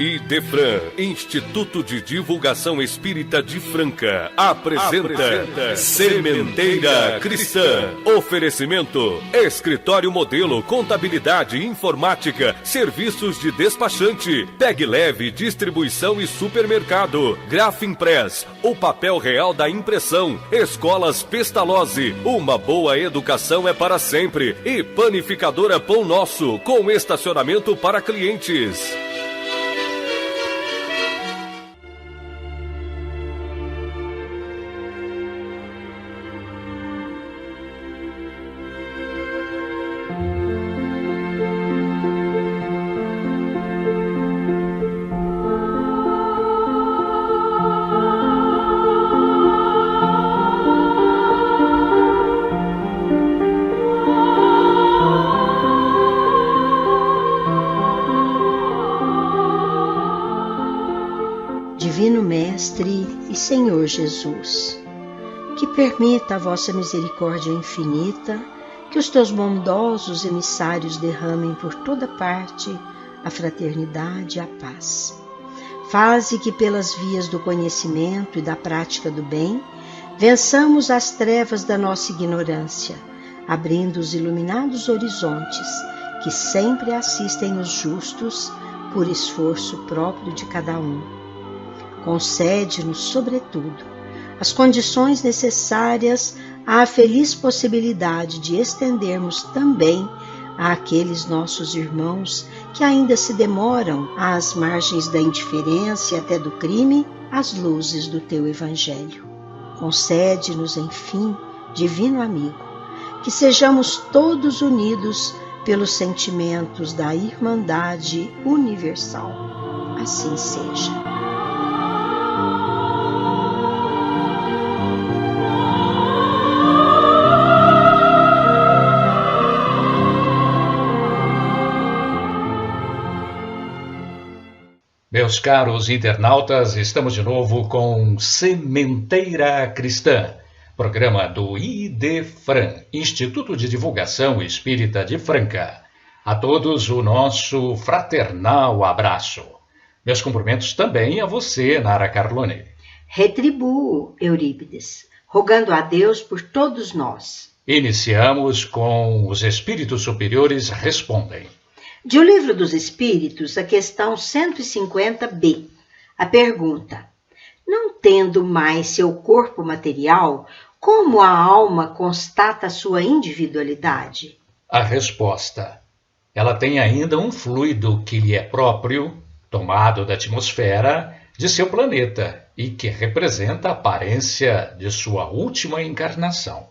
IDEFRAN, Instituto de Divulgação Espírita de Franca, apresenta Sementeira Cristã. Oferecimento: Escritório Modelo, Contabilidade e Informática, Serviços de Despachante, Pegue Leve, Distribuição e Supermercado, Grafimpress, o papel real da impressão, Escolas Pestalozzi, uma boa educação é para sempre, e Panificadora Pão Nosso, com estacionamento para clientes. Divino Mestre e Senhor Jesus, que permita a vossa misericórdia infinita que os teus bondosos emissários derramem por toda parte a fraternidade e a paz. Faze que pelas vias do conhecimento e da prática do bem, vençamos as trevas da nossa ignorância, abrindo os iluminados horizontes que sempre assistem os justos por esforço próprio de cada um. Concede-nos, sobretudo, as condições necessárias à feliz possibilidade de estendermos também àqueles nossos irmãos que ainda se demoram às margens da indiferença e até do crime, as luzes do teu Evangelho. Concede-nos, enfim, divino amigo, que sejamos todos unidos pelos sentimentos da Irmandade Universal. Assim seja. Meus caros internautas, estamos de novo com Sementeira Cristã, programa do IDEFRAN, Instituto de Divulgação Espírita de Franca. A todos o nosso fraternal abraço. Meus cumprimentos também a você, Nara Carlone. Retribuo, Eurípides, rogando a Deus por todos nós. Iniciamos com Os Espíritos Superiores Respondem. De O Livro dos Espíritos, a questão 150b, a pergunta: não tendo mais seu corpo material, como a alma constata sua individualidade? A resposta: ela tem ainda um fluido que lhe é próprio, tomado da atmosfera de seu planeta e que representa a aparência de sua última encarnação.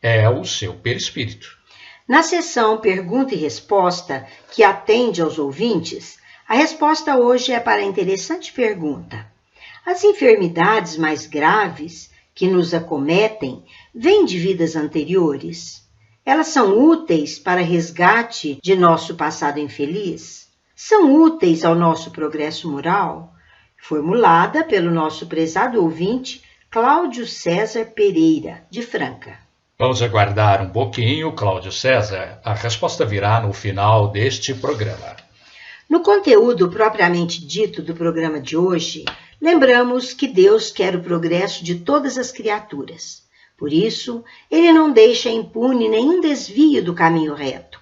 É o seu perispírito. Na sessão Pergunta e Resposta, que atende aos ouvintes, a resposta hoje é para a interessante pergunta: as enfermidades mais graves que nos acometem vêm de vidas anteriores? Elas são úteis para resgate de nosso passado infeliz? São úteis ao nosso progresso moral? Formulada pelo nosso prezado ouvinte, Cláudio César Pereira, de Franca. Vamos aguardar um pouquinho, Cláudio César. A resposta virá no final deste programa. No conteúdo propriamente dito do programa de hoje, lembramos que Deus quer o progresso de todas as criaturas. Por isso, Ele não deixa impune nenhum desvio do caminho reto.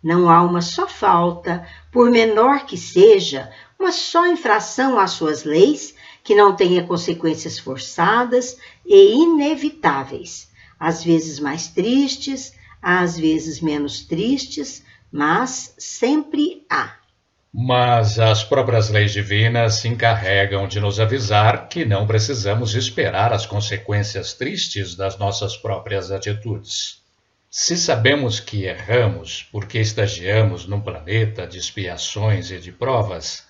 Não há uma só falta, por menor que seja, uma só infração às suas leis, que não tenha consequências forçadas e inevitáveis. Às vezes mais tristes, às vezes menos tristes, mas sempre há. Mas as próprias leis divinas se encarregam de nos avisar que não precisamos esperar as consequências tristes das nossas próprias atitudes. Se sabemos que erramos porque estagiamos num planeta de expiações e de provas,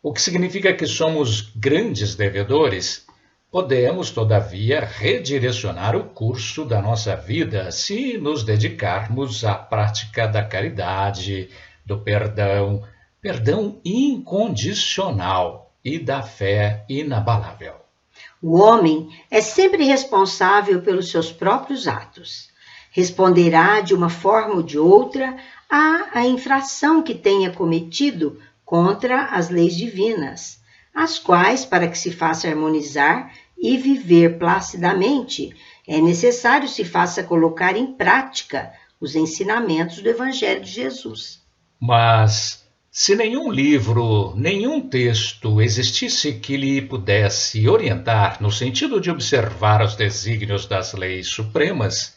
o que significa que somos grandes devedores, podemos, todavia, redirecionar o curso da nossa vida se nos dedicarmos à prática da caridade, do perdão incondicional e da fé inabalável. O homem é sempre responsável pelos seus próprios atos. Responderá de uma forma ou de outra à infração que tenha cometido contra as leis divinas, as quais, para que se faça harmonizar e viver placidamente, é necessário se faça colocar em prática os ensinamentos do Evangelho de Jesus. Mas, se nenhum livro, nenhum texto existisse que lhe pudesse orientar no sentido de observar os desígnios das leis supremas,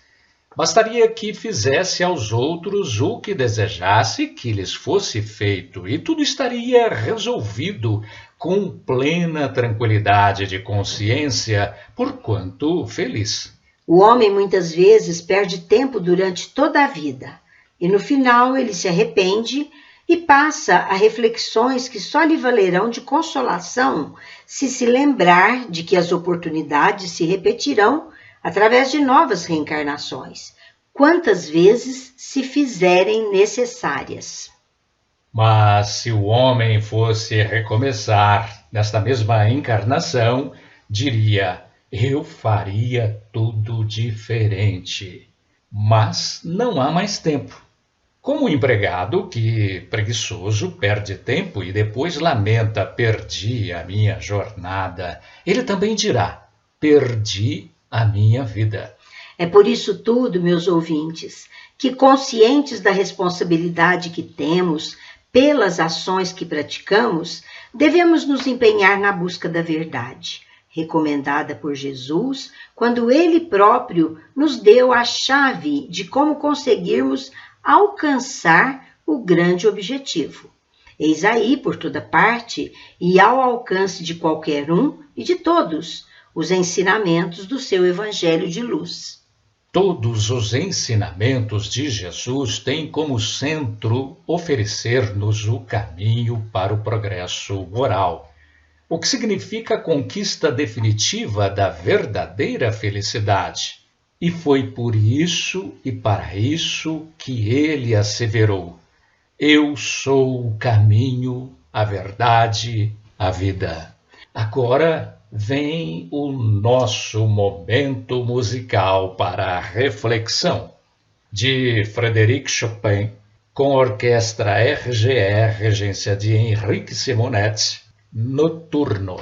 bastaria que fizesse aos outros o que desejasse que lhes fosse feito, e tudo estaria resolvido com plena tranquilidade de consciência, porquanto feliz. O homem muitas vezes perde tempo durante toda a vida, e no final ele se arrepende e passa a reflexões que só lhe valerão de consolação se lembrar de que as oportunidades se repetirão através de novas reencarnações, quantas vezes se fizerem necessárias. Mas se o homem fosse recomeçar nesta mesma encarnação, diria: eu faria tudo diferente. Mas não há mais tempo. Como o empregado que, preguiçoso, perde tempo e depois lamenta: perdi a minha jornada, ele também dirá: perdi a minha vida. É por isso tudo, meus ouvintes, que conscientes da responsabilidade que temos pelas ações que praticamos, devemos nos empenhar na busca da verdade, recomendada por Jesus, quando Ele próprio nos deu a chave de como conseguirmos alcançar o grande objetivo. Eis aí, por toda parte, e ao alcance de qualquer um e de todos, os ensinamentos do seu Evangelho de luz. Todos os ensinamentos de Jesus têm como centro oferecer-nos o caminho para o progresso moral, o que significa a conquista definitiva da verdadeira felicidade. E foi por isso e para isso que ele asseverou: eu sou o caminho, a verdade, a vida. Agora vem o nosso momento musical para a reflexão, de Frédéric Chopin, com a orquestra RGE, regência de Henrique Simonetti, Noturno.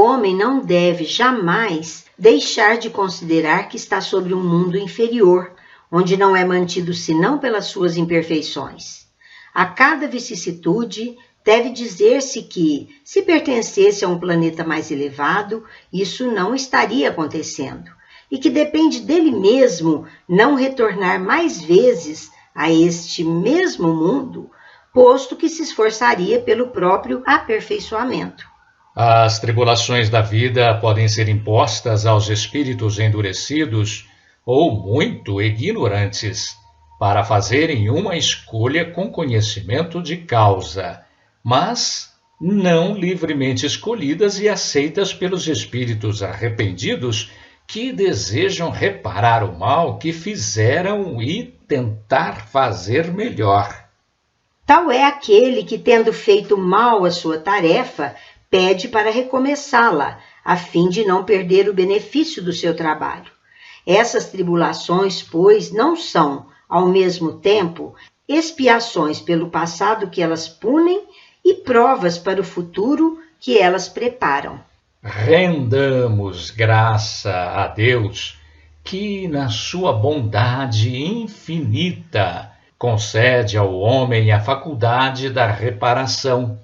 homem não deve jamais deixar de considerar que está sobre um mundo inferior, onde não é mantido senão pelas suas imperfeições. A cada vicissitude, deve dizer-se que, se pertencesse a um planeta mais elevado, isso não estaria acontecendo, e que depende dele mesmo não retornar mais vezes a este mesmo mundo, posto que se esforçaria pelo próprio aperfeiçoamento. As tribulações da vida podem ser impostas aos espíritos endurecidos ou muito ignorantes, para fazerem uma escolha com conhecimento de causa, mas não livremente escolhidas e aceitas pelos espíritos arrependidos que desejam reparar o mal que fizeram e tentar fazer melhor. Tal é aquele que, tendo feito mal a sua tarefa, pede para recomeçá-la, a fim de não perder o benefício do seu trabalho. Essas tribulações, pois, não são, ao mesmo tempo, expiações pelo passado que elas punem e provas para o futuro que elas preparam. Rendamos graça a Deus, que, na sua bondade infinita, concede ao homem a faculdade da reparação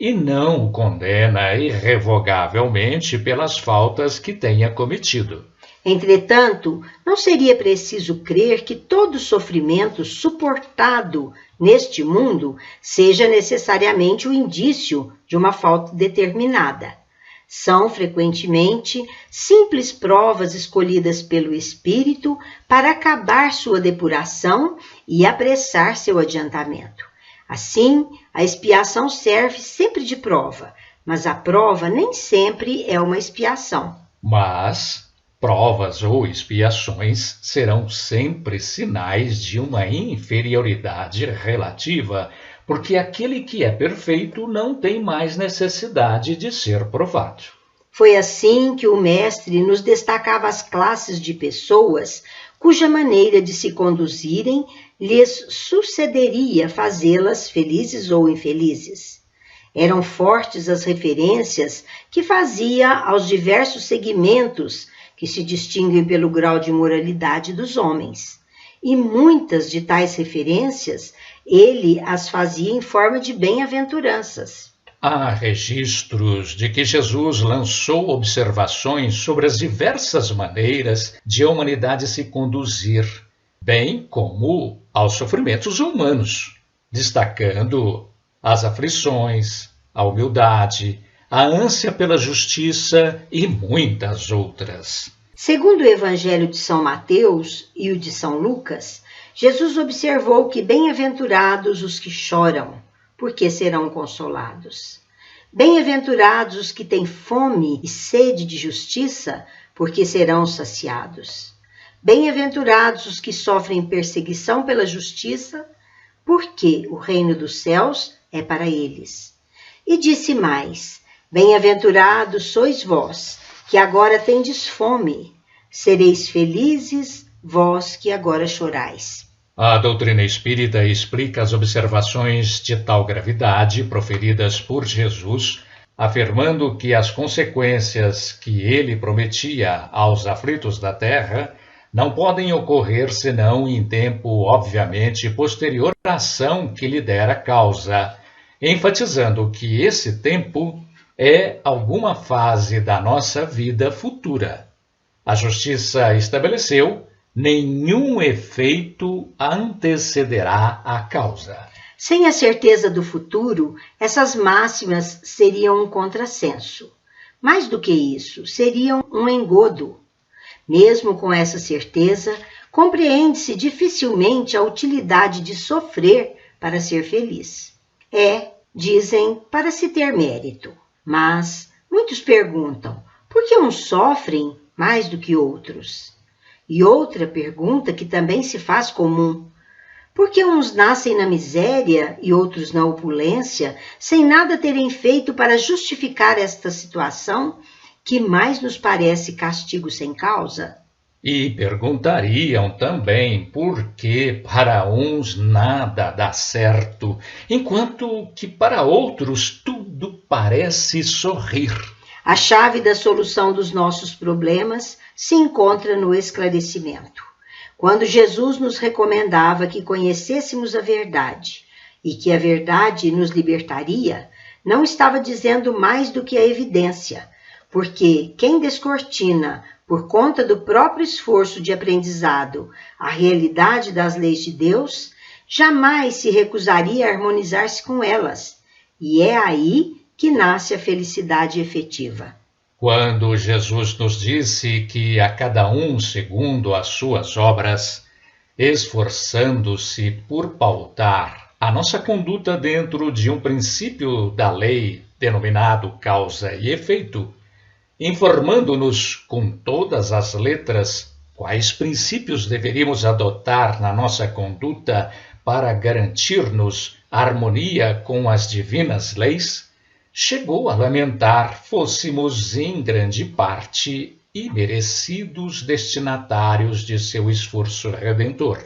e não o condena irrevogavelmente pelas faltas que tenha cometido. Entretanto, não seria preciso crer que todo sofrimento suportado neste mundo seja necessariamente o indício de uma falta determinada. São, frequentemente, simples provas escolhidas pelo espírito para acabar sua depuração e apressar seu adiantamento. Assim, a expiação serve sempre de prova, mas a prova nem sempre é uma expiação. Mas provas ou expiações serão sempre sinais de uma inferioridade relativa, porque aquele que é perfeito não tem mais necessidade de ser provado. Foi assim que o mestre nos destacava as classes de pessoas cuja maneira de se conduzirem lhes sucederia fazê-las felizes ou infelizes. Eram fortes as referências que fazia aos diversos segmentos que se distinguem pelo grau de moralidade dos homens. E muitas de tais referências ele as fazia em forma de bem-aventuranças. Há registros de que Jesus lançou observações sobre as diversas maneiras de a humanidade se conduzir, bem como aos sofrimentos humanos, destacando as aflições, a humildade, a ânsia pela justiça e muitas outras. Segundo o Evangelho de São Mateus e o de São Lucas, Jesus observou que bem-aventurados os que choram, porque serão consolados. Bem-aventurados os que têm fome e sede de justiça, porque serão saciados. Bem-aventurados os que sofrem perseguição pela justiça, porque o reino dos céus é para eles. E disse mais: bem-aventurados sois vós, que agora tendes fome, sereis felizes, vós que agora chorais. A doutrina espírita explica as observações de tal gravidade proferidas por Jesus, afirmando que as consequências que ele prometia aos aflitos da terra não podem ocorrer senão em tempo, obviamente, posterior à ação que lhe dera causa, enfatizando que esse tempo é alguma fase da nossa vida futura. A justiça estabeleceu: nenhum efeito antecederá a causa. Sem a certeza do futuro, essas máximas seriam um contrassenso. Mais do que isso, seriam um engodo. Mesmo com essa certeza, compreende-se dificilmente a utilidade de sofrer para ser feliz. Dizem, para se ter mérito. Mas muitos perguntam, por que uns sofrem mais do que outros? E outra pergunta que também se faz comum: por que uns nascem na miséria e outros na opulência, sem nada terem feito para justificar esta situação, que mais nos parece castigo sem causa? E perguntariam também por que para uns nada dá certo, enquanto que para outros tudo parece sorrir. A chave da solução dos nossos problemas se encontra no esclarecimento. Quando Jesus nos recomendava que conhecêssemos a verdade e que a verdade nos libertaria, não estava dizendo mais do que a evidência, porque quem descortina, por conta do próprio esforço de aprendizado, a realidade das leis de Deus, jamais se recusaria a harmonizar-se com elas. E é aí que nasce a felicidade efetiva. Quando Jesus nos disse que a cada um segundo as suas obras, esforçando-se por pautar a nossa conduta dentro de um princípio da lei denominado causa e efeito, informando-nos com todas as letras quais princípios deveríamos adotar na nossa conduta para garantir-nos harmonia com as divinas leis, chegou a lamentar fôssemos em grande parte imerecidos destinatários de seu esforço redentor.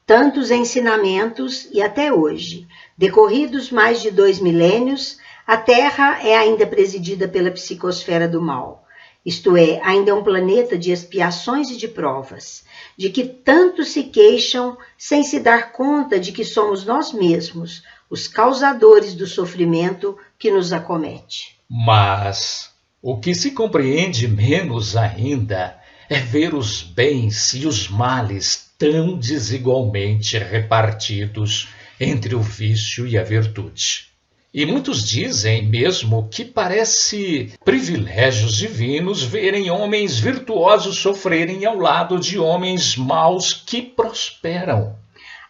Tantos ensinamentos e até hoje, decorridos mais de 2 milênios, a Terra é ainda presidida pela psicosfera do mal. Isto é, ainda é um planeta de expiações e de provas, de que tanto se queixam sem se dar conta de que somos nós mesmos os causadores do sofrimento que nos acomete. Mas o que se compreende menos ainda é ver os bens e os males tão desigualmente repartidos entre o vício e a virtude. E muitos dizem mesmo que parece privilégios divinos verem homens virtuosos sofrerem ao lado de homens maus que prosperam.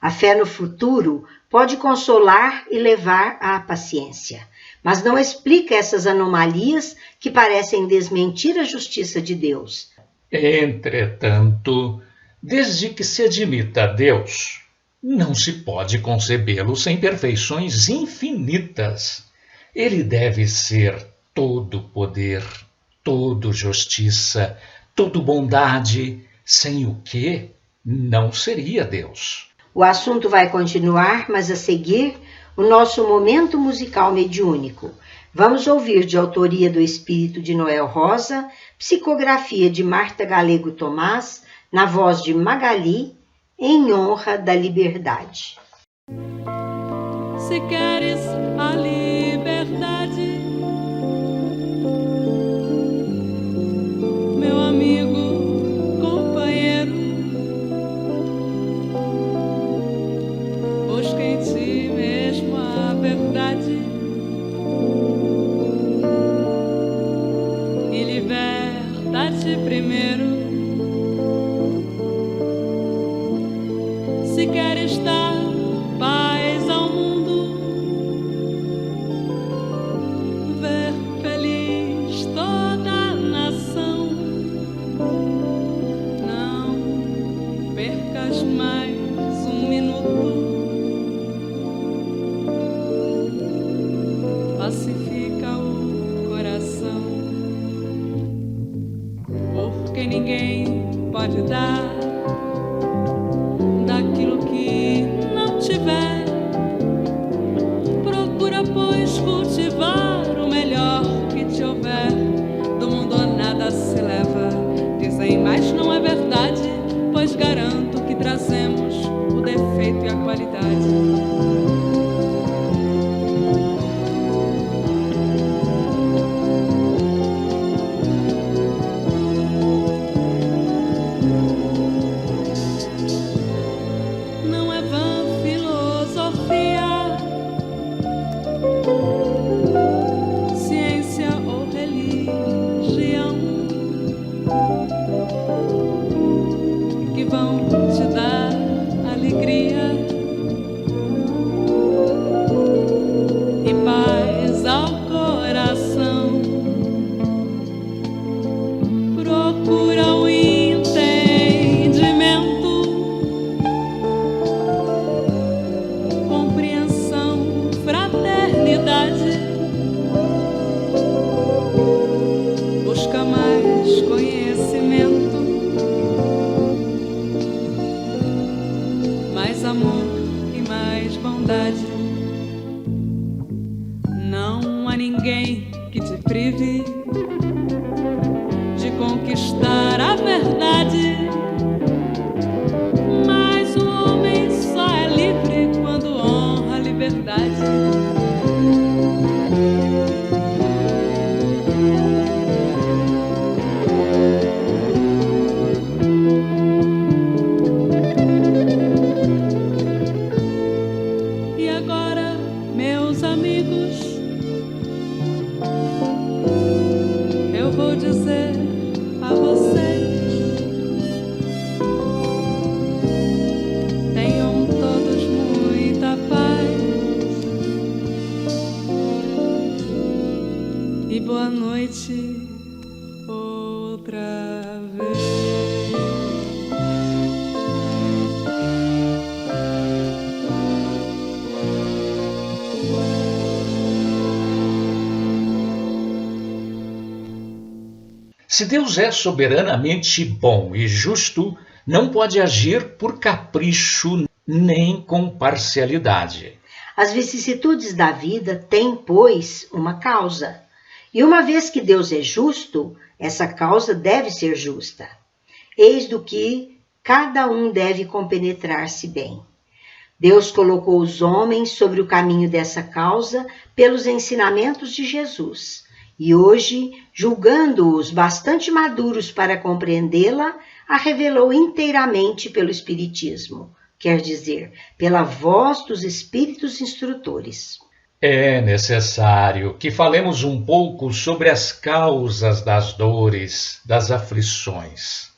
A fé no futuro pode consolar e levar à paciência, mas não explica essas anomalias que parecem desmentir a justiça de Deus. Entretanto, desde que se admita Deus, não se pode concebê-lo sem perfeições infinitas. Ele deve ser todo poder, todo justiça, todo bondade, sem o que não seria Deus. O assunto vai continuar, mas a seguir, o nosso momento musical mediúnico. Vamos ouvir de autoria do Espírito de Noel Rosa, psicografia de Marta Galego Tomás, na voz de Magali, em honra da liberdade. Se queres a liberdade, meu amigo, companheiro, busca em ti mesmo a verdade e liberta-te primeiro. Se queres dar paz ao mundo, ver feliz toda a nação, não percas mais um minuto, pacifica o coração, porque ninguém pode dar daquilo que não tiver. Procura, pois, cultivar o melhor que te houver. Do mundo nada se leva, dizem, mas não é verdade, pois garanto que trazemos o defeito e a qualidade. noite outra vez. Se Deus é soberanamente bom e justo, não pode agir por capricho nem com parcialidade. As vicissitudes da vida têm, pois, uma causa. E uma vez que Deus é justo, essa causa deve ser justa. Eis do que cada um deve compenetrar-se bem. Deus colocou os homens sobre o caminho dessa causa pelos ensinamentos de Jesus. E hoje, julgando-os bastante maduros para compreendê-la, a revelou inteiramente pelo Espiritismo, quer dizer, pela voz dos Espíritos instrutores. É necessário que falemos um pouco sobre as causas das dores, das aflições.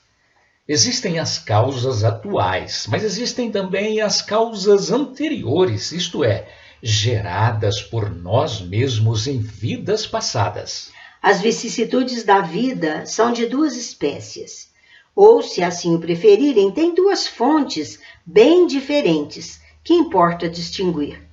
Existem as causas atuais, mas existem também as causas anteriores, isto é, geradas por nós mesmos em vidas passadas. As vicissitudes da vida são de duas espécies, ou, se assim o preferirem, têm duas fontes bem diferentes, que importa distinguir.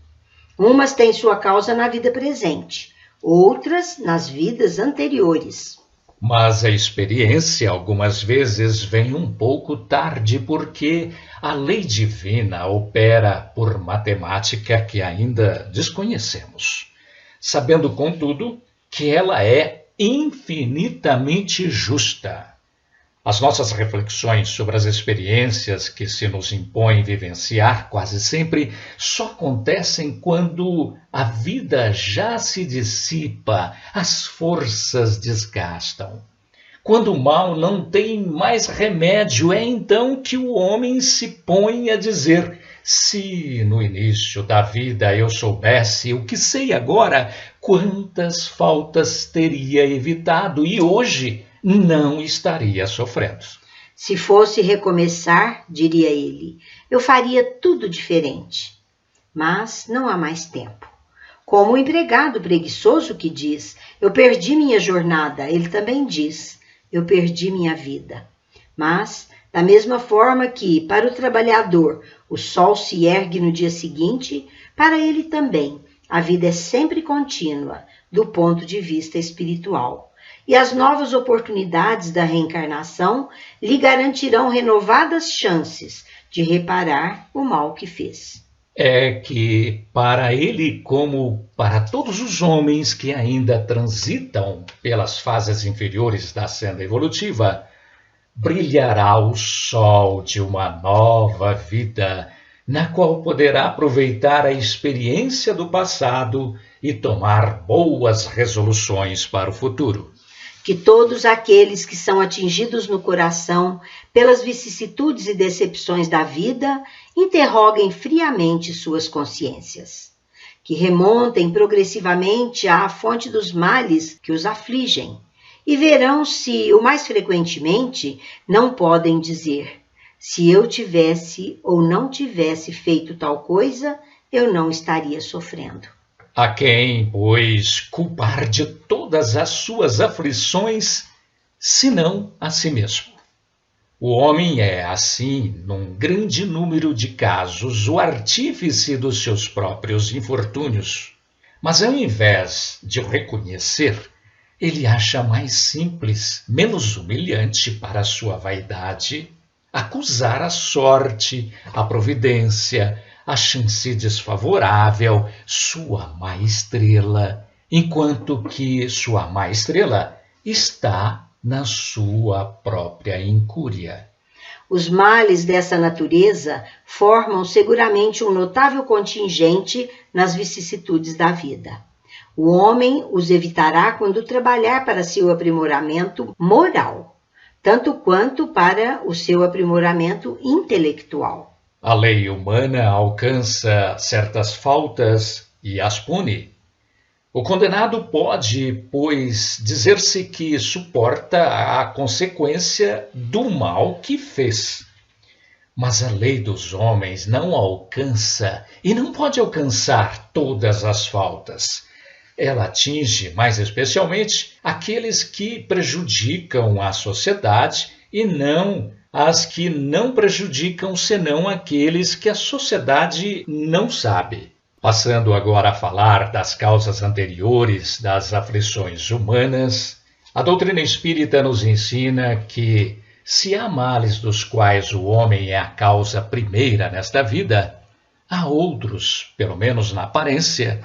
Umas têm sua causa na vida presente, outras nas vidas anteriores. Mas a experiência algumas vezes vem um pouco tarde porque a lei divina opera por matemática que ainda desconhecemos, sabendo, contudo, que ela é infinitamente justa. As nossas reflexões sobre as experiências que se nos impõem vivenciar quase sempre só acontecem quando a vida já se dissipa, as forças desgastam. Quando o mal não tem mais remédio, é então que o homem se põe a dizer: se no início da vida eu soubesse o que sei agora, quantas faltas teria evitado e hoje não estaria sofrendo. Se fosse recomeçar, diria ele, eu faria tudo diferente. Mas não há mais tempo. Como o empregado preguiçoso que diz, eu perdi minha jornada, ele também diz, eu perdi minha vida. Mas, da mesma forma que, para o trabalhador, o sol se ergue no dia seguinte, para ele também, a vida é sempre contínua, do ponto de vista espiritual. E as novas oportunidades da reencarnação lhe garantirão renovadas chances de reparar o mal que fez. É que, para ele, como para todos os homens que ainda transitam pelas fases inferiores da senda evolutiva, brilhará o sol de uma nova vida, na qual poderá aproveitar a experiência do passado e tomar boas resoluções para o futuro. Que todos aqueles que são atingidos no coração pelas vicissitudes e decepções da vida interroguem friamente suas consciências. Que remontem progressivamente à fonte dos males que os afligem e verão se, o mais frequentemente, não podem dizer: se eu tivesse ou não tivesse feito tal coisa, eu não estaria sofrendo. A quem, pois, culpar de todas as suas aflições, senão a si mesmo? O homem é, assim, num grande número de casos, o artífice dos seus próprios infortúnios. Mas, ao invés de o reconhecer, ele acha mais simples, menos humilhante para a sua vaidade, acusar a sorte, a providência, a chance desfavorável, sua má estrela, enquanto que sua má estrela está na sua própria incúria. Os males dessa natureza formam seguramente um notável contingente nas vicissitudes da vida. O homem os evitará quando trabalhar para seu aprimoramento moral, tanto quanto para o seu aprimoramento intelectual. A lei humana alcança certas faltas e as pune. O condenado pode, pois, dizer-se que suporta a consequência do mal que fez. Mas a lei dos homens não alcança e não pode alcançar todas as faltas. ela atinge, mais especialmente, aqueles que prejudicam a sociedade e não as que não prejudicam senão aqueles que a sociedade não sabe. Passando agora a falar das causas anteriores das aflições humanas, a doutrina espírita nos ensina que, se há males dos quais o homem é a causa primeira nesta vida, há outros, pelo menos na aparência,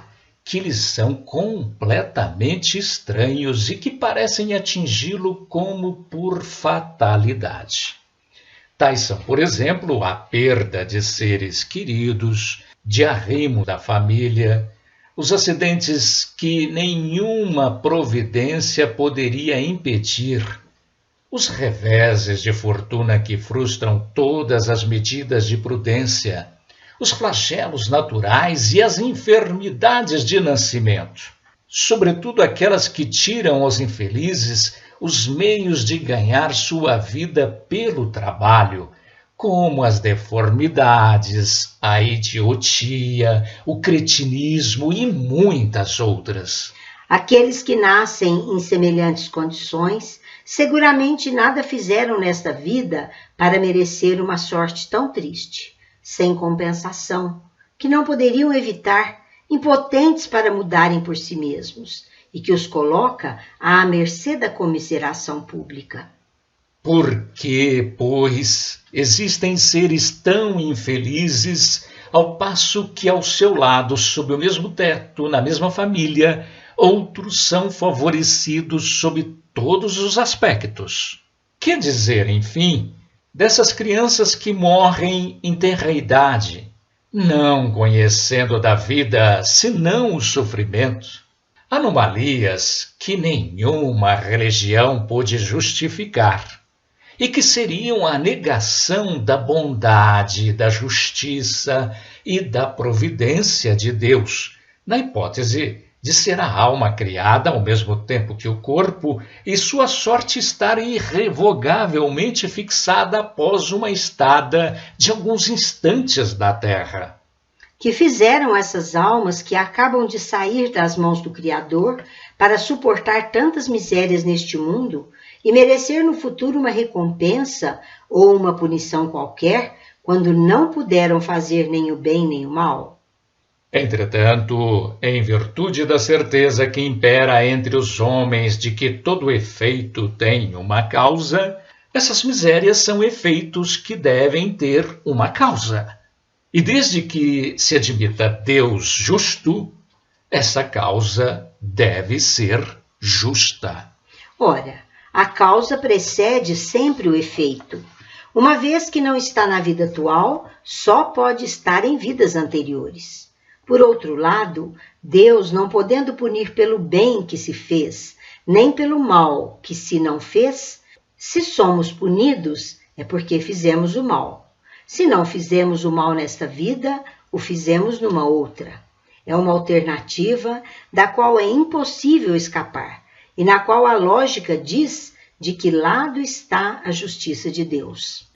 que lhes são completamente estranhos e que parecem atingi-lo como por fatalidade. Tais são, por exemplo, a perda de seres queridos, de arrimo da família, os acidentes que nenhuma providência poderia impedir, os reveses de fortuna que frustram todas as medidas de prudência, os flagelos naturais e as enfermidades de nascimento, sobretudo aquelas que tiram aos infelizes os meios de ganhar sua vida pelo trabalho, como as deformidades, a idiotia, o cretinismo e muitas outras. Aqueles que nascem em semelhantes condições seguramente nada fizeram nesta vida para merecer uma sorte tão triste, sem compensação, que não poderiam evitar, impotentes para mudarem por si mesmos, e que os coloca à mercê da comiseração pública. Por que, pois, existem seres tão infelizes, ao passo que ao seu lado, sob o mesmo teto, na mesma família, outros são favorecidos sob todos os aspectos? Que dizer, enfim, dessas crianças que morrem em tenra idade, não conhecendo da vida senão o sofrimento? Anomalias que nenhuma religião pôde justificar e que seriam a negação da bondade, da justiça e da providência de Deus, na hipótese de ser a alma criada ao mesmo tempo que o corpo e sua sorte estar irrevogavelmente fixada após uma estada de alguns instantes na terra. Que fizeram essas almas que acabam de sair das mãos do Criador para suportar tantas misérias neste mundo e merecer no futuro uma recompensa ou uma punição qualquer, quando não puderam fazer nem o bem nem o mal? Entretanto, em virtude da certeza que impera entre os homens de que todo efeito tem uma causa, essas misérias são efeitos que devem ter uma causa. E desde que se admita Deus justo, essa causa deve ser justa. Ora, a causa precede sempre o efeito. Uma vez que não está na vida atual, só pode estar em vidas anteriores. Por outro lado, Deus, não podendo punir pelo bem que se fez, nem pelo mal que se não fez, se somos punidos, é porque fizemos o mal. Se não fizemos o mal nesta vida, o fizemos numa outra. É uma alternativa da qual é impossível escapar e na qual a lógica diz de que lado está a justiça de Deus.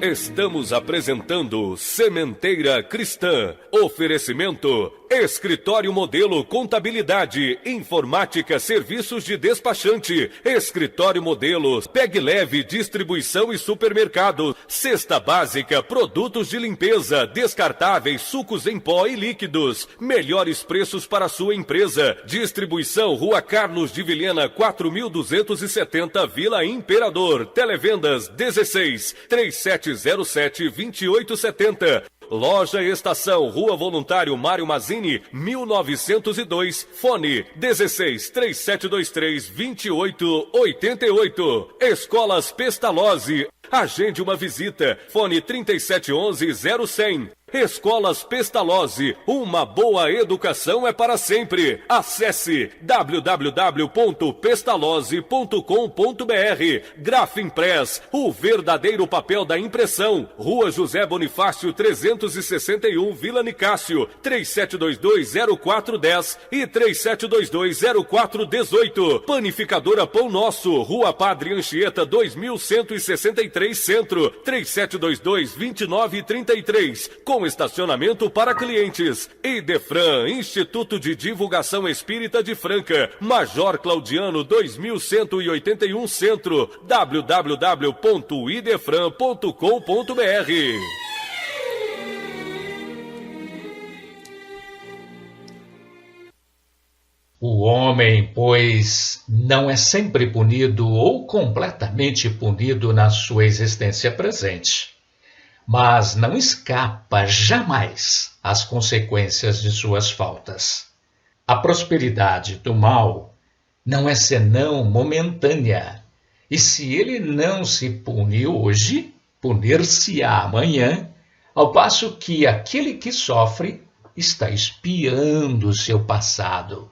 Estamos apresentando Sementeira Cristã. Oferecimento: Escritório Modelo Contabilidade, Informática, Serviços de Despachante, Escritório Modelo, Pegue Leve, Distribuição e Supermercado, Cesta Básica, Produtos de Limpeza, Descartáveis, Sucos em Pó e Líquidos, melhores preços para sua empresa. Distribuição: Rua Carlos de Vilhena, 4270, Vila Imperador. Televendas 16 3707 2870. Loja Estação, Rua Voluntário Mário Mazzini, 1902, fone 16 3723 2888. Escolas Pestalozzi, agende uma visita, fone 3711 0100. Escolas Pestalozzi, uma boa educação é para sempre. Acesse www.pestalozzi.com.br. Grafimpress, o verdadeiro papel da impressão. Rua José Bonifácio 361, Vila Nicásio, 3722-0410 e 3722-0418. Panificadora Pão Nosso, Rua Padre Anchieta 2163 Centro, 3722-2933, com estacionamento para clientes. Idefran, Instituto de Divulgação Espírita de Franca, Major Claudiano 2181 Centro, www.idefran.com.br. O homem, pois, não é sempre punido ou completamente punido na sua existência presente, mas não escapa jamais às consequências de suas faltas. A prosperidade do mal não é senão momentânea, e se ele não se pune hoje, punir-se-á amanhã, ao passo que aquele que sofre está espiando seu passado.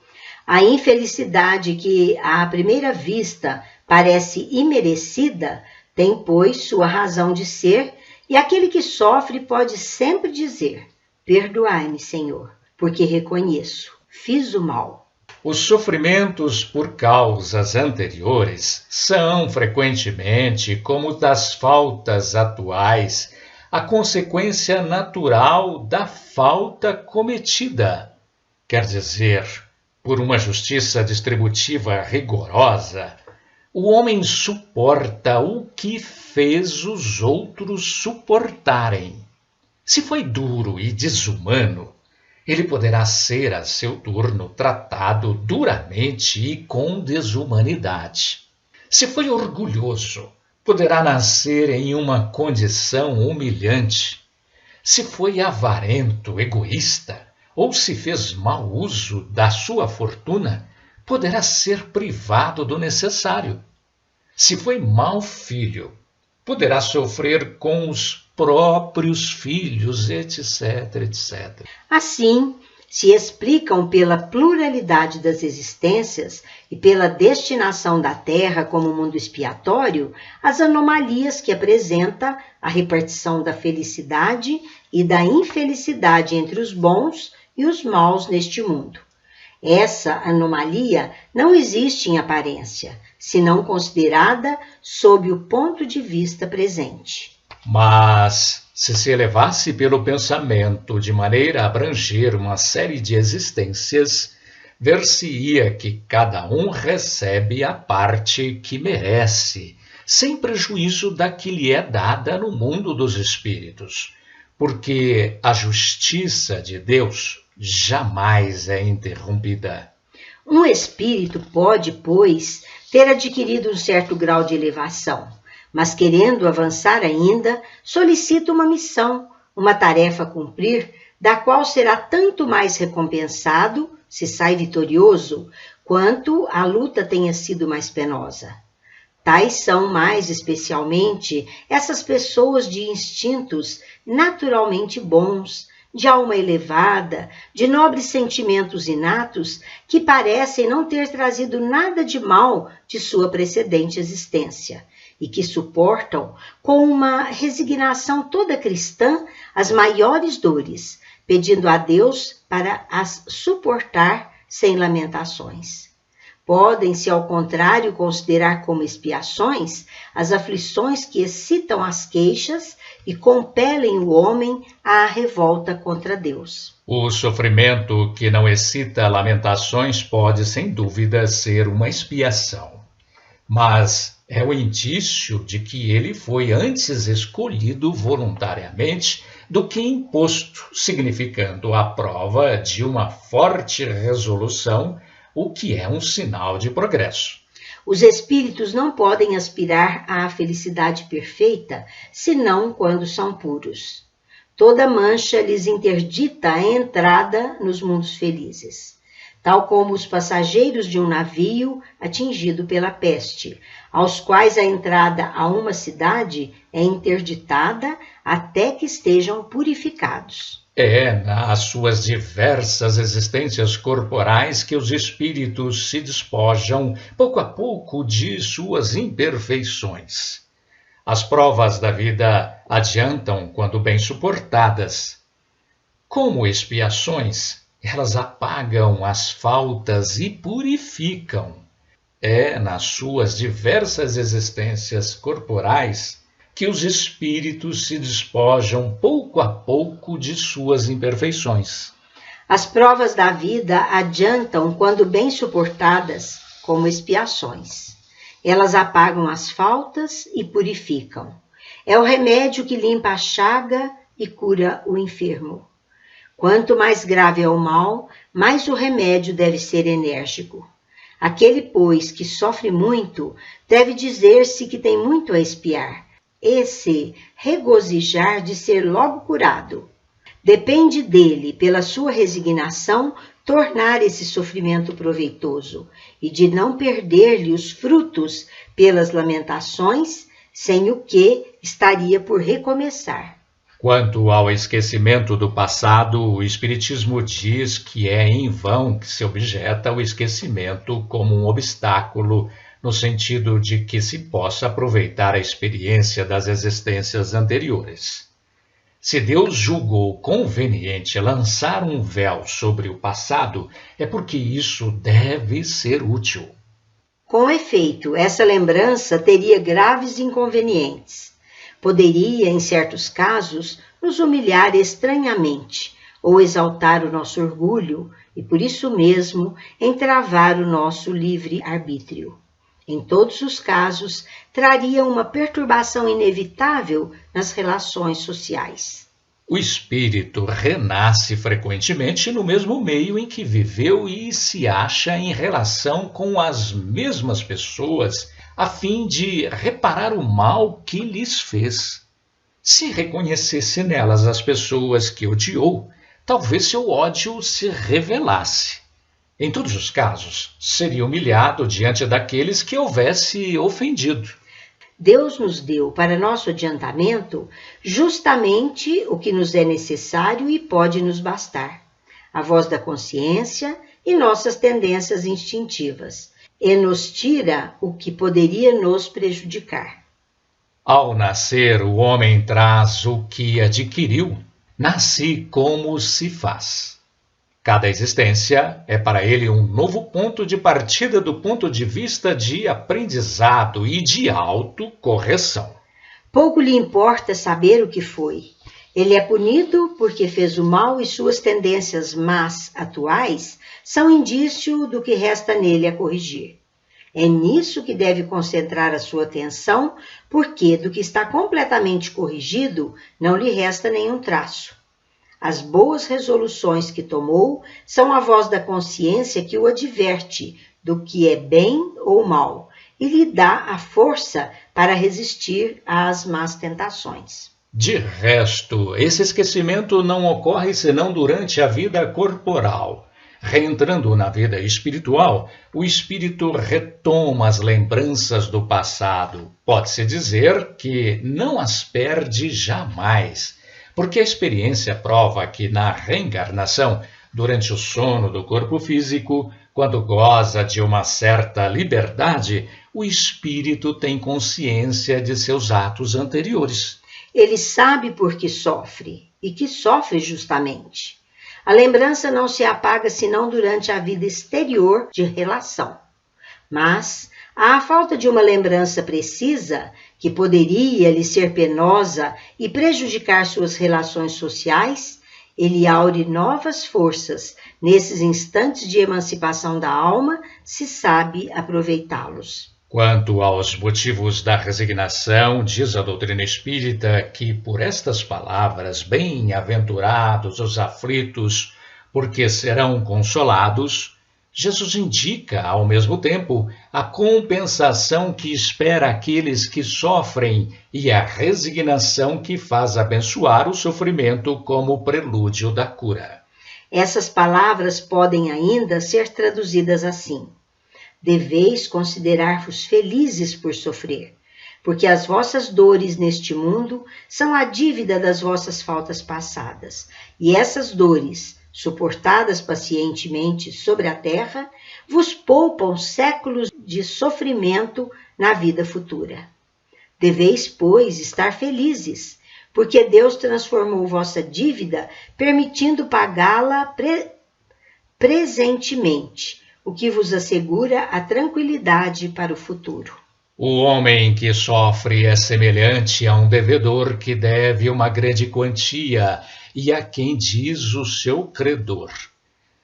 A infelicidade que, à primeira vista, parece imerecida, tem, pois, sua razão de ser, e aquele que sofre pode sempre dizer: perdoai-me, Senhor, porque reconheço, fiz o mal. Os sofrimentos por causas anteriores são, frequentemente, como das faltas atuais, a consequência natural da falta cometida. Quer dizer, por uma justiça distributiva rigorosa, o homem suporta o que fez os outros suportarem. Se foi duro e desumano, ele poderá ser, a seu turno, tratado duramente e com desumanidade. Se foi orgulhoso, poderá nascer em uma condição humilhante. Se foi avarento, egoísta, ou se fez mau uso da sua fortuna, poderá ser privado do necessário. Se foi mau filho, poderá sofrer com os próprios filhos, etc, etc. Assim, se explicam pela pluralidade das existências e pela destinação da Terra como mundo expiatório as anomalias que apresenta a repartição da felicidade e da infelicidade entre os bons e os maus neste mundo. Essa anomalia não existe em aparência, senão considerada sob o ponto de vista presente. Mas, se se elevasse pelo pensamento de maneira a abranger uma série de existências, ver-se-ia que cada um recebe a parte que merece, sem prejuízo da que lhe é dada no mundo dos espíritos, porque a justiça de Deus jamais é interrompida. Um espírito pode, pois, ter adquirido um certo grau de elevação, mas querendo avançar ainda, solicita uma missão, uma tarefa a cumprir, da qual será tanto mais recompensado, se sai vitorioso, quanto a luta tenha sido mais penosa. Tais são, mais especialmente, essas pessoas de instintos naturalmente bons, de alma elevada, de nobres sentimentos inatos, que parecem não ter trazido nada de mal de sua precedente existência, e que suportam, com uma resignação toda cristã, as maiores dores, pedindo a Deus para as suportar sem lamentações. Podem-se, ao contrário, considerar como expiações as aflições que excitam as queixas e compelem o homem à revolta contra Deus. O sofrimento que não excita lamentações pode, sem dúvida, ser uma expiação, mas é o indício de que ele foi antes escolhido voluntariamente do que imposto, significando a prova de uma forte resolução, o que é um sinal de progresso. Os espíritos não podem aspirar à felicidade perfeita, senão quando são puros. Toda mancha lhes interdita a entrada nos mundos felizes. tal como os passageiros de um navio atingido pela peste, aos quais a entrada a uma cidade é interditada até que estejam purificados. É nas suas diversas existências corporais que os espíritos se despojam, pouco a pouco, de suas imperfeições. As provas da vida adiantam quando bem suportadas. Como expiações, elas apagam as faltas e purificam. É nas suas diversas existências corporais que os espíritos se despojam pouco a pouco de suas imperfeições. As provas da vida adiantam quando bem suportadas, como expiações. Elas apagam as faltas e purificam. É o remédio que limpa a chaga e cura o enfermo. Quanto mais grave é o mal, mais o remédio deve ser enérgico. Aquele, pois, que sofre muito, deve dizer-se que tem muito a expiar, e se regozijar de ser logo curado. Depende dele, pela sua resignação, tornar esse sofrimento proveitoso, e de não perder-lhe os frutos pelas lamentações, sem o que estaria por recomeçar. Quanto ao esquecimento do passado, o Espiritismo diz que é em vão que se objeta o esquecimento como um obstáculo, no sentido de que se possa aproveitar a experiência das existências anteriores. Se Deus julgou conveniente lançar um véu sobre o passado, é porque isso deve ser útil. Com efeito, essa lembrança teria graves inconvenientes. Poderia, em certos casos, nos humilhar estranhamente, ou exaltar o nosso orgulho, e por isso mesmo entravar o nosso livre-arbítrio. Em todos os casos, traria uma perturbação inevitável nas relações sociais. O espírito renasce frequentemente no mesmo meio em que viveu e se acha em relação com as mesmas pessoas, a fim de reparar o mal que lhes fez. Se reconhecesse nelas as pessoas que odiou, talvez seu ódio se revelasse. Em todos os casos, seria humilhado diante daqueles que houvesse ofendido. Deus nos deu para nosso adiantamento justamente o que nos é necessário e pode nos bastar: a voz da consciência e nossas tendências instintivas, e nos tira o que poderia nos prejudicar. Ao nascer, o homem traz o que adquiriu. Nasce como se faz. Cada existência é para ele um novo ponto de partida do ponto de vista de aprendizado e de autocorreção. Pouco lhe importa saber o que foi. Ele é punido porque fez o mal e suas tendências más atuais são indício do que resta nele a corrigir. É nisso que deve concentrar a sua atenção, porque do que está completamente corrigido não lhe resta nenhum traço. As boas resoluções que tomou são a voz da consciência que o adverte do que é bem ou mal e lhe dá a força para resistir às más tentações. De resto, esse esquecimento não ocorre senão durante a vida corporal. Reentrando na vida espiritual, o espírito retoma as lembranças do passado. Pode-se dizer que não as perde jamais, porque a experiência prova que na reencarnação, durante o sono do corpo físico, quando goza de uma certa liberdade, o espírito tem consciência de seus atos anteriores. Ele sabe por que sofre, e que sofre justamente. A lembrança não se apaga senão durante a vida exterior de relação. Mas, à falta de uma lembrança precisa, que poderia lhe ser penosa e prejudicar suas relações sociais, ele aure novas forças nesses instantes de emancipação da alma, se sabe aproveitá-los. Quanto aos motivos da resignação, diz a doutrina espírita que por estas palavras, bem-aventurados os aflitos, porque serão consolados, Jesus indica, ao mesmo tempo, a compensação que espera aqueles que sofrem e a resignação que faz abençoar o sofrimento como prelúdio da cura. Essas palavras podem ainda ser traduzidas assim: deveis considerar-vos felizes por sofrer, porque as vossas dores neste mundo são a dívida das vossas faltas passadas, e essas dores, suportadas pacientemente sobre a terra, vos poupam séculos de sofrimento na vida futura. Deveis, pois, estar felizes, porque Deus transformou vossa dívida, permitindo pagá-la presentemente, o que vos assegura a tranquilidade para o futuro. O homem que sofre é semelhante a um devedor que deve uma grande quantia e a quem diz o seu credor: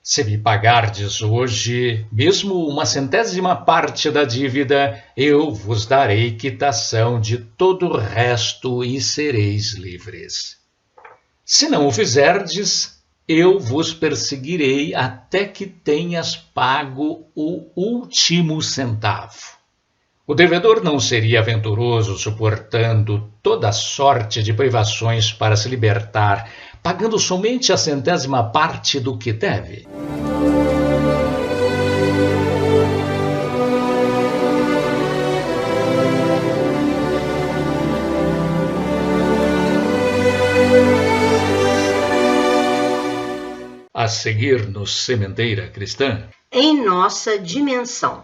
se me pagardes hoje, mesmo uma centésima parte da dívida, eu vos darei quitação de todo o resto e sereis livres. Se não o fizerdes, eu vos perseguirei até que tenhas pago o último centavo. O devedor não seria venturoso suportando toda sorte de privações para se libertar, pagando somente a centésima parte do que deve. A seguir no Sementeira Cristã. Em nossa dimensão.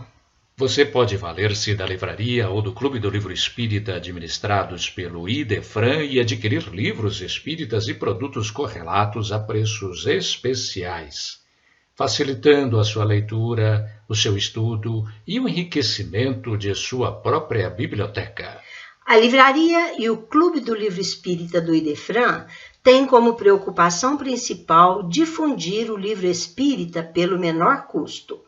Você pode valer-se da livraria ou do Clube do Livro Espírita administrados pelo Idefran e adquirir livros espíritas e produtos correlatos a preços especiais, facilitando a sua leitura, o seu estudo e o enriquecimento de sua própria biblioteca. A livraria e o Clube do Livro Espírita do Idefran têm como preocupação principal difundir o livro espírita pelo menor custo,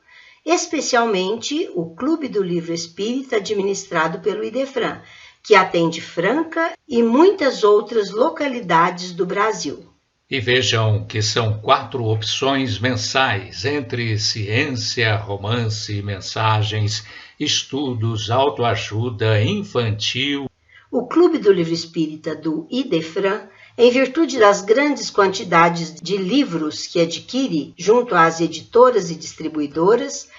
especialmente o Clube do Livro Espírita administrado pelo Idefran, que atende Franca e muitas outras localidades do Brasil. E vejam que são 4 opções mensais entre ciência, romance, mensagens, estudos, autoajuda, infantil. O Clube do Livro Espírita do Idefran, em virtude das grandes quantidades de livros que adquire junto às editoras e distribuidoras,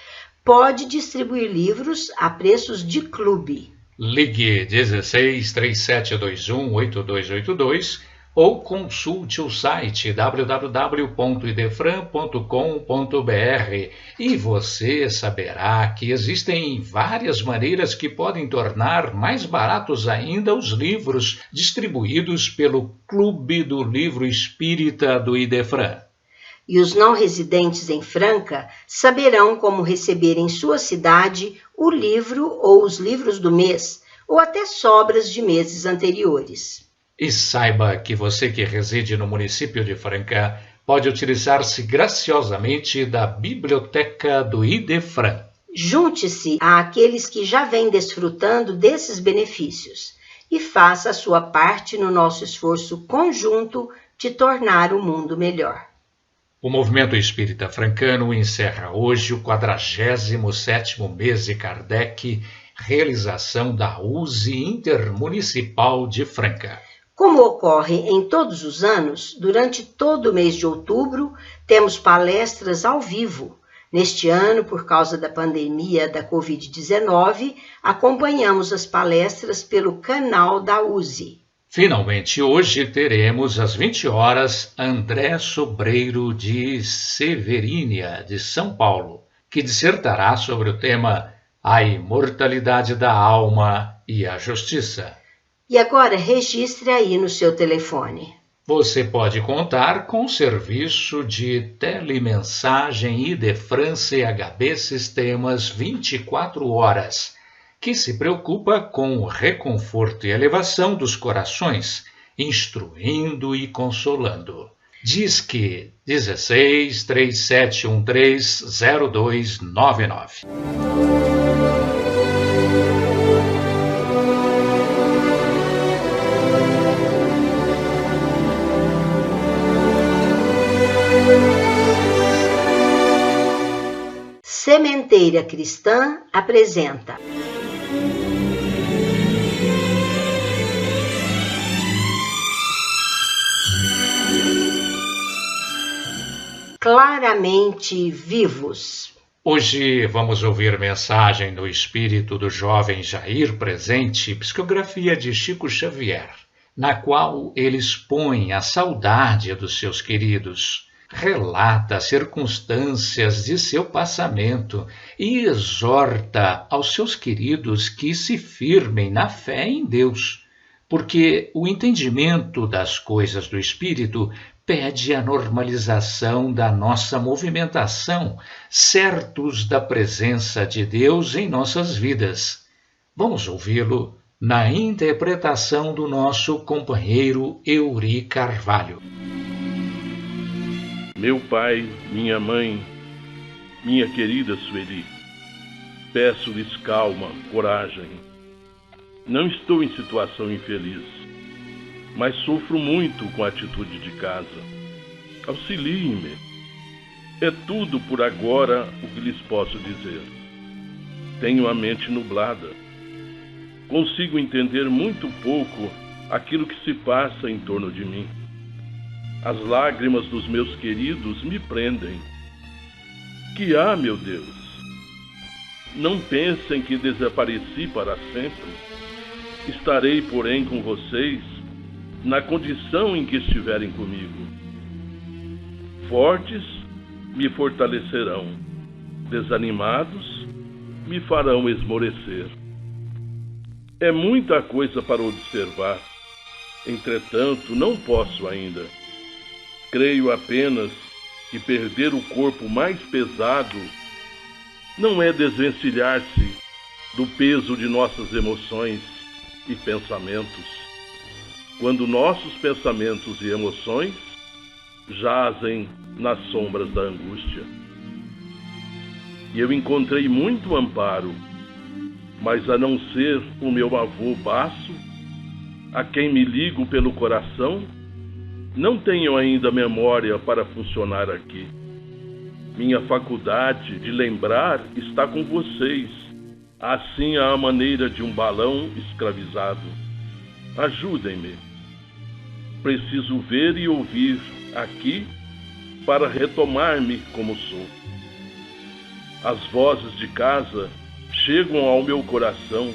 pode distribuir livros a preços de clube. Ligue 16 3721 8282 ou consulte o site www.idefran.com.br e você saberá que existem várias maneiras que podem tornar mais baratos ainda os livros distribuídos pelo Clube do Livro Espírita do Idefran. E os não residentes em Franca saberão como receber em sua cidade o livro ou os livros do mês, ou até sobras de meses anteriores. E saiba que você que reside no município de Franca pode utilizar-se graciosamente da biblioteca do Idefran. Junte-se àqueles que já vêm desfrutando desses benefícios e faça a sua parte no nosso esforço conjunto de tornar o mundo melhor. O Movimento Espírita Francano encerra hoje o 47º mês de Kardec, realização da USE Intermunicipal de Franca. Como ocorre em todos os anos, durante todo o mês de outubro, temos palestras ao vivo. Neste ano, por causa da pandemia da Covid-19, acompanhamos as palestras pelo canal da USE. Finalmente, hoje teremos às 20 horas André Sobreiro de Severínia, de São Paulo, que dissertará sobre o tema A Imortalidade da Alma e a Justiça. E agora registre aí no seu telefone. Você pode contar com o serviço de telemensagem Idefran CHB Sistemas 24 horas, que se preocupa com o reconforto e elevação dos corações, instruindo e consolando. Disque 16 3713 0299. Sementeira Cristã apresenta claramente vivos. Hoje vamos ouvir mensagem no espírito do jovem Jair Presente, psicografia de Chico Xavier, na qual ele expõe a saudade dos seus queridos, relata circunstâncias de seu passamento e exorta aos seus queridos que se firmem na fé em Deus, porque o entendimento das coisas do espírito pede a normalização da nossa movimentação, certos da presença de Deus em nossas vidas. Vamos ouvi-lo na interpretação do nosso companheiro Eurí Carvalho. Meu pai, minha mãe, minha querida Sueli, peço-lhes calma, coragem. Não estou em situação infeliz, mas sofro muito com a atitude de casa. Auxiliem-me. É tudo por agora o que lhes posso dizer. Tenho a mente nublada. Consigo entender muito pouco aquilo que se passa em torno de mim. As lágrimas dos meus queridos me prendem. Que há, meu Deus? Não pensem que desapareci para sempre. Estarei, porém, com vocês na condição em que estiverem comigo. Fortes me fortalecerão, desanimados me farão esmorecer. É muita coisa para observar, entretanto não posso ainda. Creio apenas que perder o corpo mais pesado não é desvencilhar-se do peso de nossas emoções e pensamentos, quando nossos pensamentos e emoções jazem nas sombras da angústia. E eu encontrei muito amparo, mas a não ser o meu avô Baço, a quem me ligo pelo coração, não tenho ainda memória para funcionar aqui. Minha faculdade de lembrar está com vocês, assim à maneira de um balão escravizado. Ajudem-me. Preciso ver e ouvir aqui para retomar-me como sou. As vozes de casa chegam ao meu coração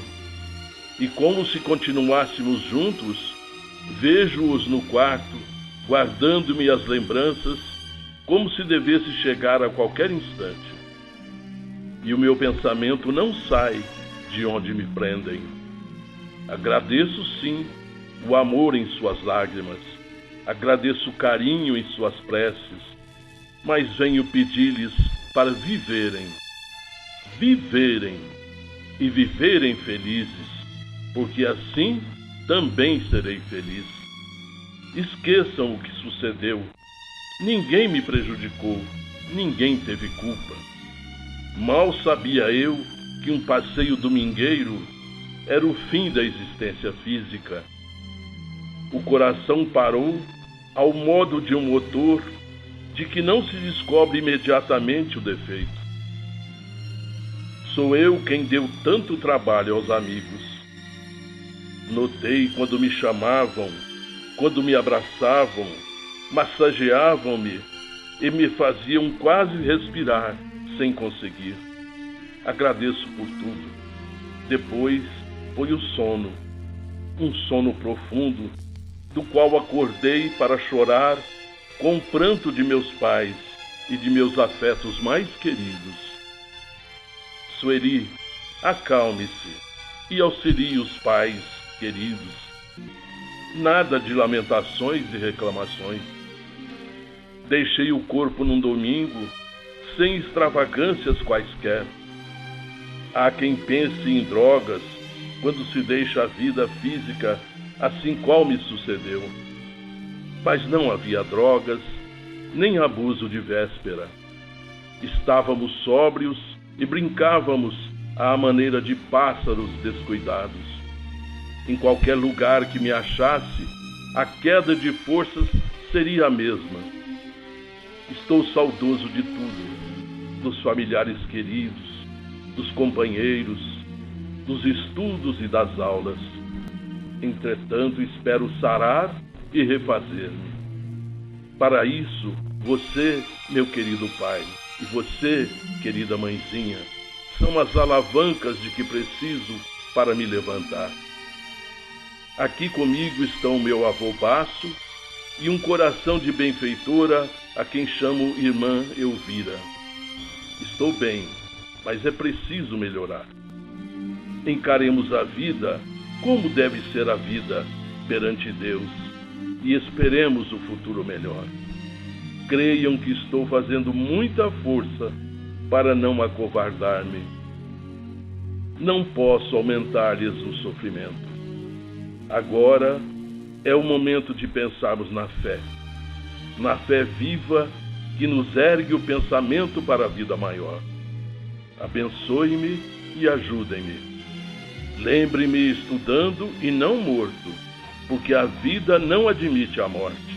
e, como se continuássemos juntos, vejo-os no quarto, guardando-me as lembranças como se devesse chegar a qualquer instante. E o meu pensamento não sai de onde me prendem. Agradeço, sim, o amor em suas lágrimas, agradeço o carinho em suas preces, mas venho pedir-lhes para viverem e viverem felizes, porque assim também serei feliz. Esqueçam o que sucedeu. Ninguém me prejudicou, ninguém teve culpa. Mal sabia eu que um passeio domingueiro era o fim da existência física. O coração parou ao modo de um motor de que não se descobre imediatamente o defeito. Sou eu quem deu tanto trabalho aos amigos. Notei quando me chamavam, quando me abraçavam, massageavam-me e me faziam quase respirar sem conseguir. Agradeço por tudo. Depois foi o sono, um sono profundo, do qual acordei para chorar com o pranto de meus pais e de meus afetos mais queridos. Sueli, acalme-se e auxilie os pais queridos. Nada de lamentações e reclamações. Deixei o corpo num domingo, sem extravagâncias quaisquer. Há quem pense em drogas quando se deixa a vida física, assim qual me sucedeu. Mas não havia drogas, nem abuso de véspera. Estávamos sóbrios e brincávamos à maneira de pássaros descuidados. Em qualquer lugar que me achasse, a queda de forças seria a mesma. Estou saudoso de tudo, dos familiares queridos, dos companheiros, dos estudos e das aulas. Entretanto, espero sarar e refazer-me. Para isso, Você, meu querido pai, e você, querida mãezinha, são as alavancas de que preciso para me levantar. Aqui comigo estão meu avô Baço e um coração de benfeitora a quem chamo irmã Elvira. Estou bem, mas é preciso melhorar. Encaremos a vida como deve ser a vida perante Deus e esperemos o futuro melhor. Creiam que estou fazendo muita força para não acovardar-me. Não posso aumentar-lhes o sofrimento. Agora é o momento de pensarmos na fé viva que nos ergue o pensamento para a vida maior. Abençoe-me e ajudem-me. Lembre-me estudando e não morto, porque a vida não admite a morte.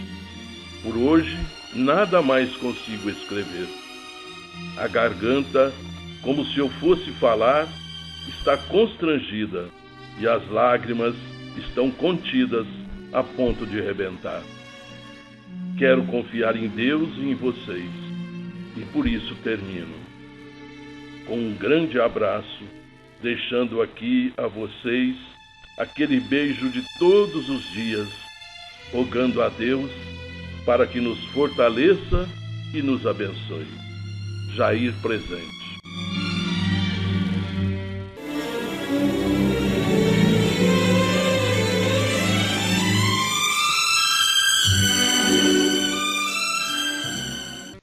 Por hoje, nada mais consigo escrever. A garganta, como se eu fosse falar, está constrangida e as lágrimas estão contidas a ponto de rebentar. Quero confiar em Deus e em vocês, e por isso termino com um grande abraço, deixando aqui a vocês aquele beijo de todos os dias, rogando a Deus para que nos fortaleça e nos abençoe. Jair Presente.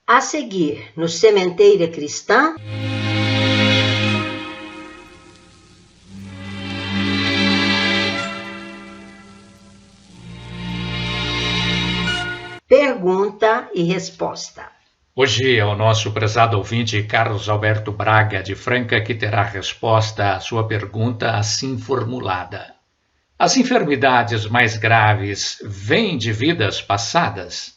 A seguir, no Sementeira Cristã, pergunta e resposta. Hoje é o nosso prezado ouvinte Carlos Alberto Braga, de Franca, que terá a resposta à sua pergunta assim formulada. As enfermidades mais graves vêm de vidas passadas?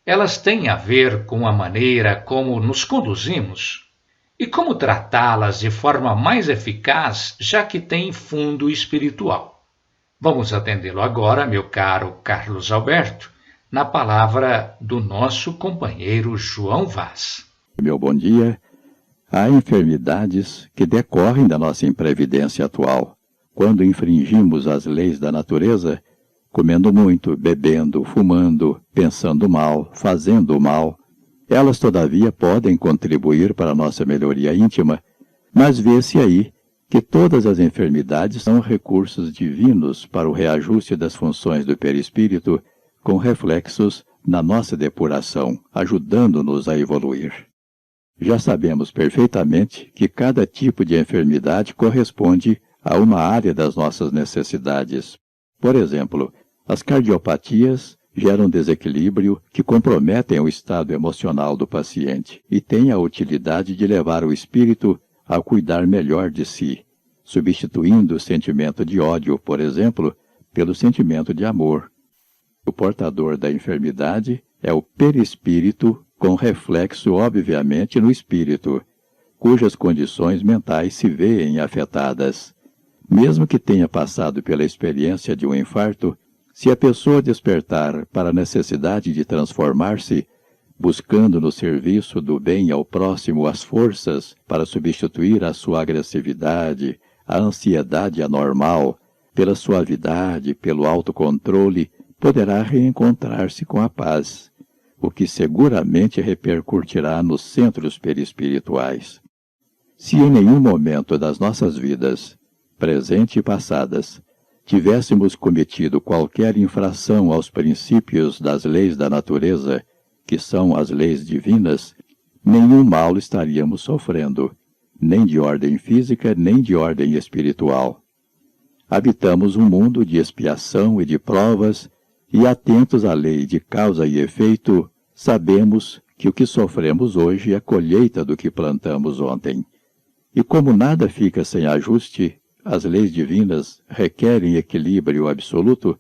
Elas têm a ver com a maneira como nos conduzimos e como tratá-las de forma mais eficaz, já que têm fundo espiritual. Vamos atendê-lo agora, meu caro Carlos Alberto, na palavra do nosso companheiro João Vaz. Meu bom dia. Há enfermidades que decorrem da nossa imprevidência atual. Quando infringimos as leis da natureza, comendo muito, bebendo, fumando, pensando mal, fazendo mal, elas todavia podem contribuir para a nossa melhoria íntima, mas vê-se aí que todas as enfermidades são recursos divinos para o reajuste das funções do perispírito, com reflexos na nossa depuração, ajudando-nos a evoluir. Já sabemos perfeitamente que cada tipo de enfermidade corresponde a uma área das nossas necessidades. Por exemplo, as cardiopatias geram desequilíbrio que comprometem o estado emocional do paciente e têm a utilidade de levar o espírito a cuidar melhor de si, substituindo o sentimento de ódio, por exemplo, pelo sentimento de amor. O portador da enfermidade é o perispírito, com reflexo obviamente no espírito, cujas condições mentais se veem afetadas. Mesmo que tenha passado pela experiência de um infarto, se a pessoa despertar para a necessidade de transformar-se, buscando no serviço do bem ao próximo as forças para substituir a sua agressividade, a ansiedade anormal, pela suavidade, pelo autocontrole, poderá reencontrar-se com a paz, o que seguramente repercutirá nos centros perispirituais. Se em nenhum momento das nossas vidas, presente e passadas, tivéssemos cometido qualquer infração aos princípios das leis da natureza, que são as leis divinas, nenhum mal estaríamos sofrendo, nem de ordem física, nem de ordem espiritual. Habitamos um mundo de expiação e de provas, e atentos à lei de causa e efeito, sabemos que o que sofremos hoje é colheita do que plantamos ontem. E como nada fica sem ajuste, as leis divinas requerem equilíbrio absoluto.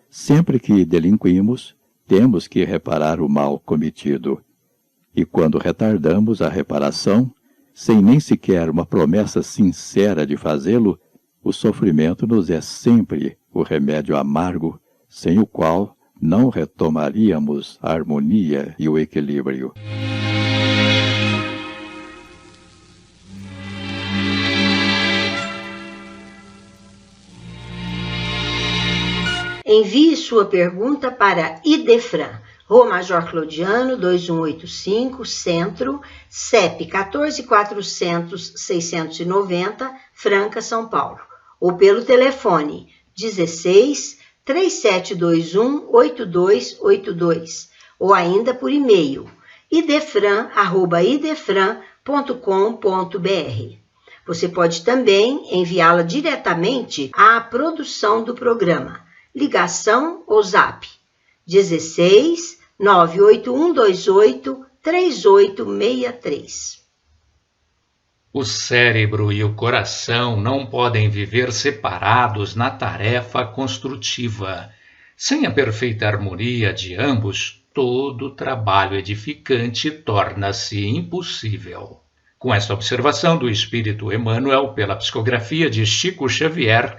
Sempre que delinquimos, temos que reparar o mal cometido. E quando retardamos a reparação, sem nem sequer uma promessa sincera de fazê-lo, o sofrimento nos é sempre o remédio amargo, sem o qual não retomaríamos a harmonia e o equilíbrio. Envie sua pergunta para Idefran, Rua Major Clodiano, 2185, Centro, CEP 14400-690, Franca, São Paulo. Ou pelo telefone 16 3721 8282, ou ainda por e-mail idefran@idefran.com.br. Você pode também enviá-la diretamente à produção do programa. Ligação ou Zap 16 98128 3863. O cérebro e o coração não podem viver separados na tarefa construtiva. Sem a perfeita harmonia de ambos, todo trabalho edificante torna-se impossível. Com esta observação do Espírito Emmanuel pela psicografia de Chico Xavier,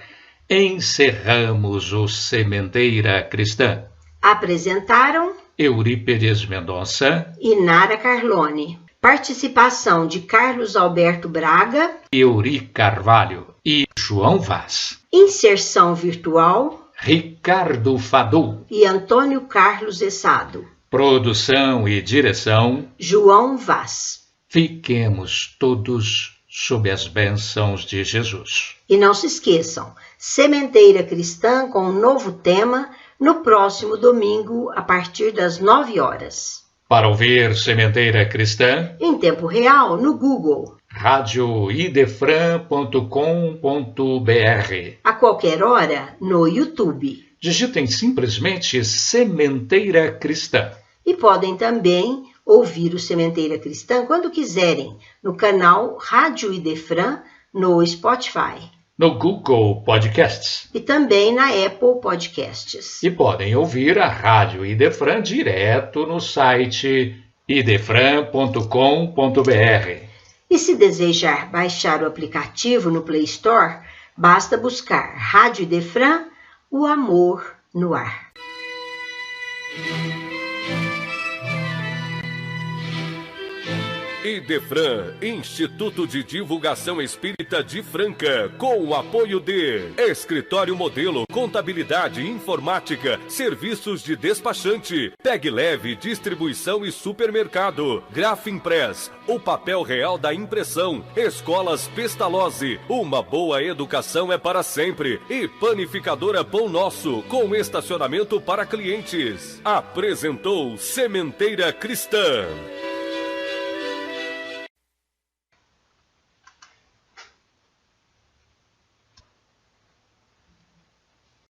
encerramos o Sementeira Cristã. Apresentaram Eurípedes Mendonça e Nara Carlone. Participação de Carlos Alberto Braga, Euri Carvalho e João Vaz. Inserção virtual Ricardo Fadu e Antônio Carlos Essado. Produção e direção João Vaz. Fiquemos todos sob as bênçãos de Jesus. E não se esqueçam, Sementeira Cristã com um novo tema no próximo domingo a partir das 9 horas. Para ouvir Sementeira Cristã, em tempo real no Google, radioidefran.com.br. A qualquer hora no YouTube. Digitem simplesmente Sementeira Cristã. E podem também ouvir o Sementeira Cristã quando quiserem no canal Rádio Idefran no Spotify. No Google Podcasts. E também na Apple Podcasts. E podem ouvir a Rádio Idefran direto no site idefran.com.br. E se desejar baixar o aplicativo no Play Store, basta buscar Rádio Idefran, o amor no ar. Idefran, Instituto de Divulgação Espírita de Franca, com o apoio de Escritório Modelo, Contabilidade, Informática, Serviços de Despachante, Pegue Leve, Distribuição e Supermercado, Grafimpress, o papel real da impressão, Escolas Pestalozzi, uma boa educação é para sempre, e Panificadora Pão Nosso, com estacionamento para clientes. Apresentou Sementeira Cristã.